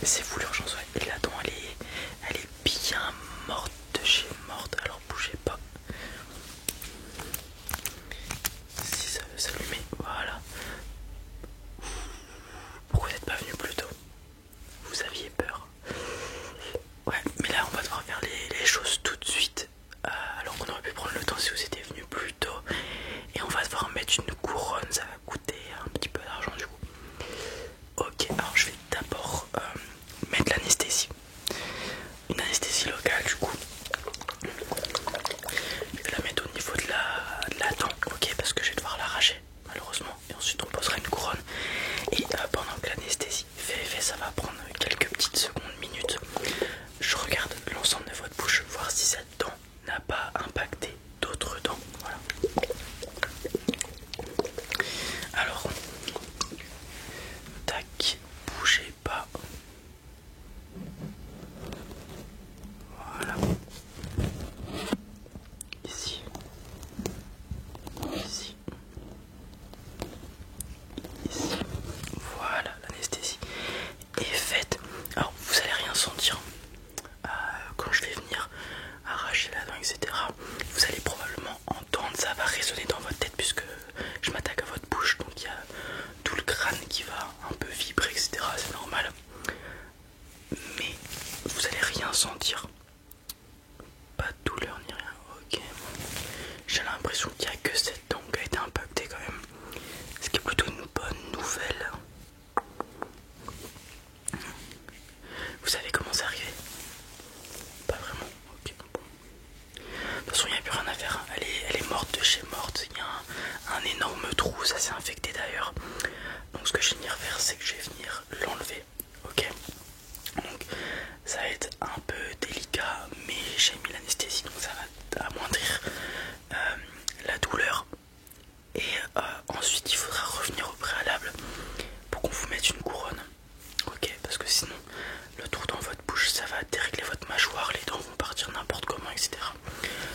C'est fou l'urgence, ouais. Et la dent elle est bien morte de chez morte, alors bougez pas. Si ça veut s'allumer, voilà. Pourquoi vous n'êtes pas venu plus tôt? Vous aviez peur. Ouais, mais là on va devoir faire les choses tout de suite. Alors qu'on aurait pu prendre le temps si vous étiez venu plus tôt. Et on va devoir mettre une couronne, ça va coûter un petit peu d'argent du coup. Ok, alors je vais d'abord mettre l'anesthésie. Une anesthésie locale du coup. Je vais la mettre au niveau de la dent, ok, parce que je vais devoir l'arracher malheureusement. Et ensuite on posera une couronne. Et pendant que l'anesthésie fait effet, ça va prendre quelques petites secondes, minutes. Je regarde l'ensemble de votre bouche, voir si cette dent n'a pas impacté d'autres dents. Voilà. Alors, tac, bougez pas. Voilà. Ici. Ici. Ici. Voilà, l'anesthésie est faite. Alors, vous allez rien sentir quand je vais venir arracher la dent, etc. Vous allez probablement entendre, ça va résonner dans votre tête puisque je m'attaque à votre bouche, donc il y a tout le crâne qui va un peu vibrer, etc. C'est normal. Mais vous allez rien sentir. Pas de douleur ni rien. Ok. J'ai l'impression qu'il n'y a que cette dent qui a été impactée quand même. Ce qui est plutôt une bonne nouvelle. Vous savez comment c'est arrivé? Pas vraiment. Ok. Bon. De toute façon, il n'y a plus rien à faire. Elle est morte de chez morte. Il y a un énorme trou. Ça s'est infecté d'ailleurs. Donc, ce que je vais venir faire, c'est que je vais venir l'enlever. Ok. Donc, ça va être un peu délicat, mais j'ai mis l'anesthésie, donc ça va amoindrir la douleur. Et ensuite, il faudra revenir au préalable pour qu'on vous mette une couronne. Ok, parce que sinon, le trou dans votre bouche, ça va dérégler votre mâchoire, les dents vont partir n'importe comment, etc.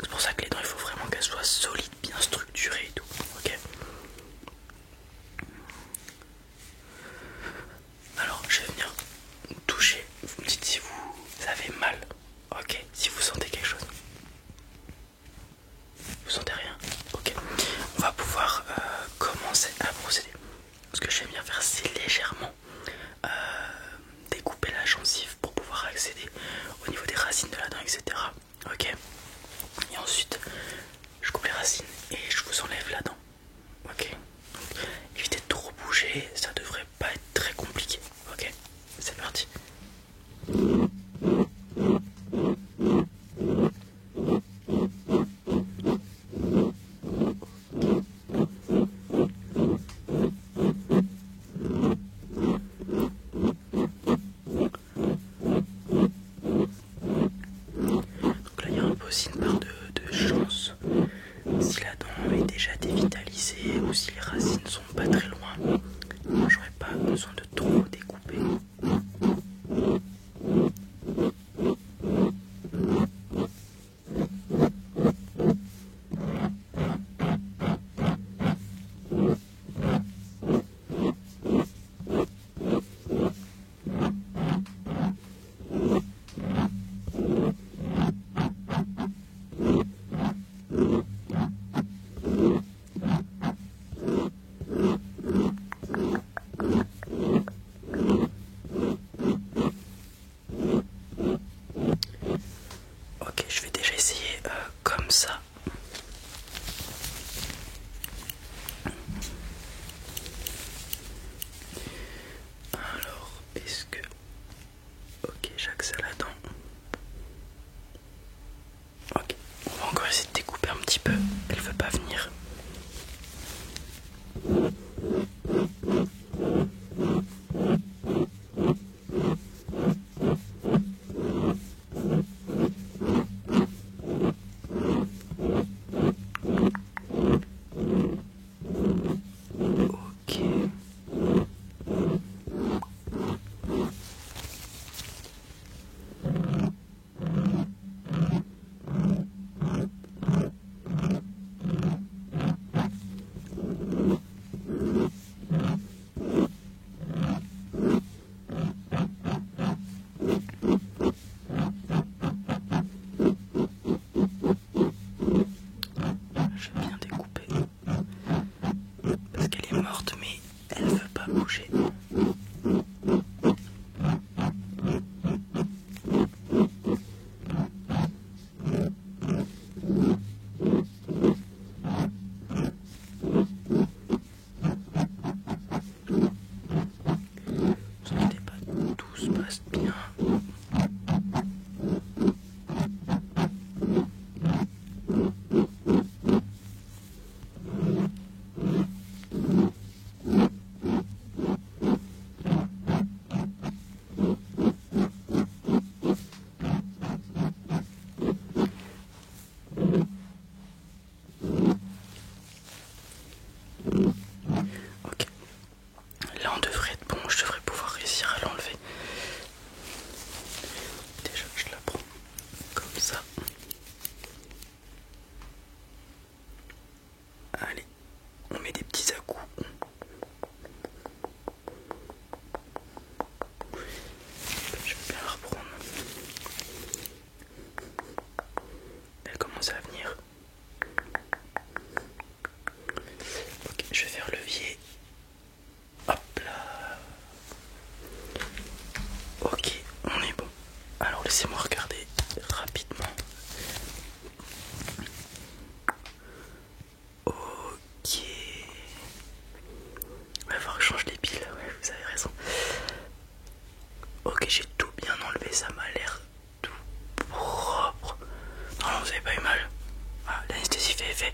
C'est pour ça que les dents, il faut vraiment qu'elles soient solides, bien structurées et tout. Ok. vous inquiétez pas, tout se passe bien. Ok, là on devrait être bon, je devrais pouvoir réussir à l'enlever. Déjà je la prends comme ça. Allez, on met des petits à-coups. Je vais bien la reprendre. Elle commence à venir. Ok, je vais faire levier. Hop là. Ok, on est bon. Alors laissez-moi regarder rapidement. Ok. Il va falloir que je change les piles, ouais, vous avez raison. Ok, j'ai tout bien enlevé, ça m'a l'air tout propre. Non, vous avez pas eu mal. Ah, l'anesthésie fait effet.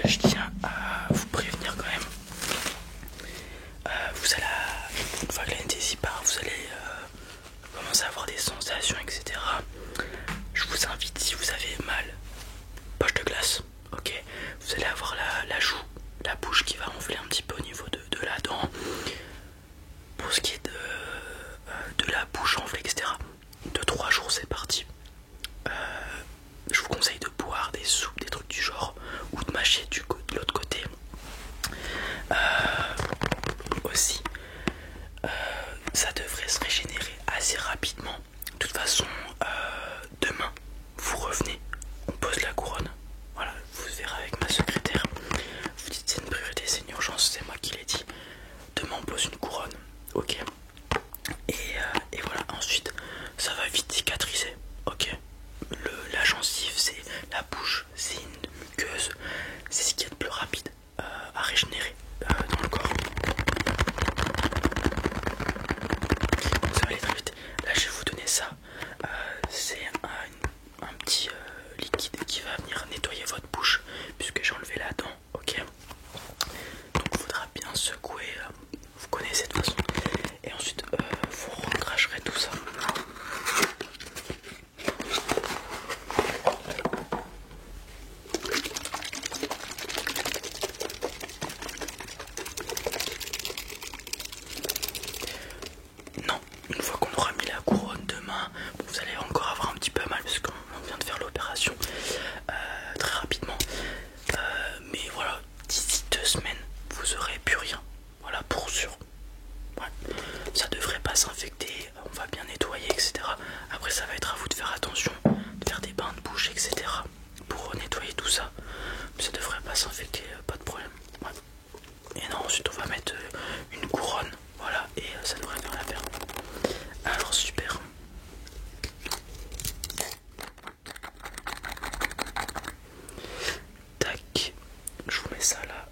Je tiens à vous prévenir quand même. Vous allez, une fois que l'anesthésie part, vous allez commencer à avoir des sensations, etc. Je vous invite, si vous avez mal, poche de glace, ok. Vous allez avoir la joue, la bouche qui va enfler un petit peu au niveau de la dent. Pour ce qui est de la bouche enflée, etc. 2-3 jours, c'est parti. Je vous conseille de boire des soupes, des trucs du genre, ou de mâcher de l'autre côté. Aussi, ça devrait se régénérer assez rapidement. De toute façon, demain, vous revenez, on pose la couronne. Voilà, vous verrez avec ma secrétaire. Vous dites c'est une priorité, c'est une urgence, c'est moi qui l'ai dit. Demain, on pose une couronne, ok. Et voilà, ensuite, ça va vite cicatriser, ok. La gencive, c'est la bouche, c'est une muqueuse, c'est ce qu'il y a de plus rapide à régénérer dans le corps. Ça va aller très vite. Là, je vais vous donner ça. C'est un petit liquide qui va venir nettoyer votre bouche, puisque j'ai enlevé la dent, ok. Donc, il faudra bien secouer. Vous connaissez de toute façon. Et ensuite, vous recracherez tout ça. Non, une fois qu'on aura mis la couronne demain, bon, vous allez encore avoir un petit peu mal parce qu'on vient de faire l'opération très rapidement. Mais voilà, d'ici 2 semaines, vous aurez plus rien. Voilà, pour sûr. Ouais. Ça devrait pas s'infecter, on va bien nettoyer, etc. Après, ça va être à vous de faire attention, de faire des bains de bouche, etc. pour nettoyer tout ça. Mais ça devrait pas s'infecter, pas de problème. Ouais. Et non, ensuite on va mettre une couronne, voilà, et ça devrait faire l'affaire. Alors super. Tac, je vous mets ça là.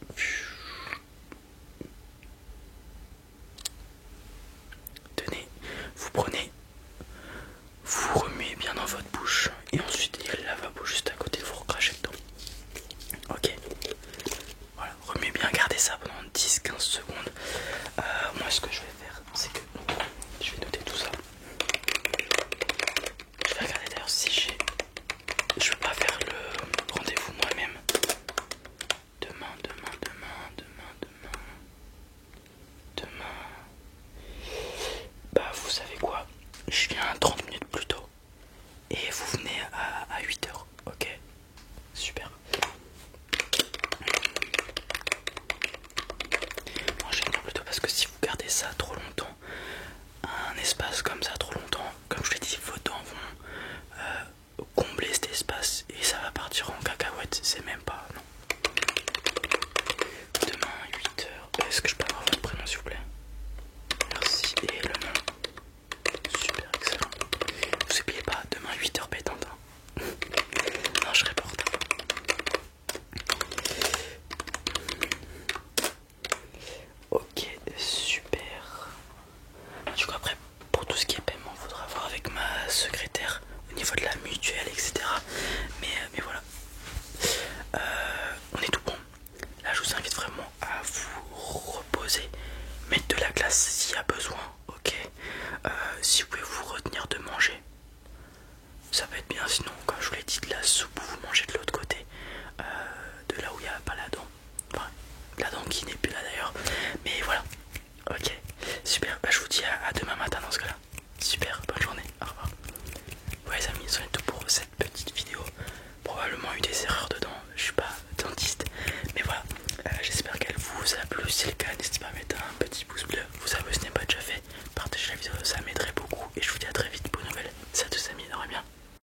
Tenez, vous prenez, vous remuez bien dans votre bouche, et ensuite il y a le lavabo juste à côté, vous recrachez dedans. Ok. Voilà, remuez bien, gardez ça pendant 10-15 secondes. Moi ce que je vais faire, c'est que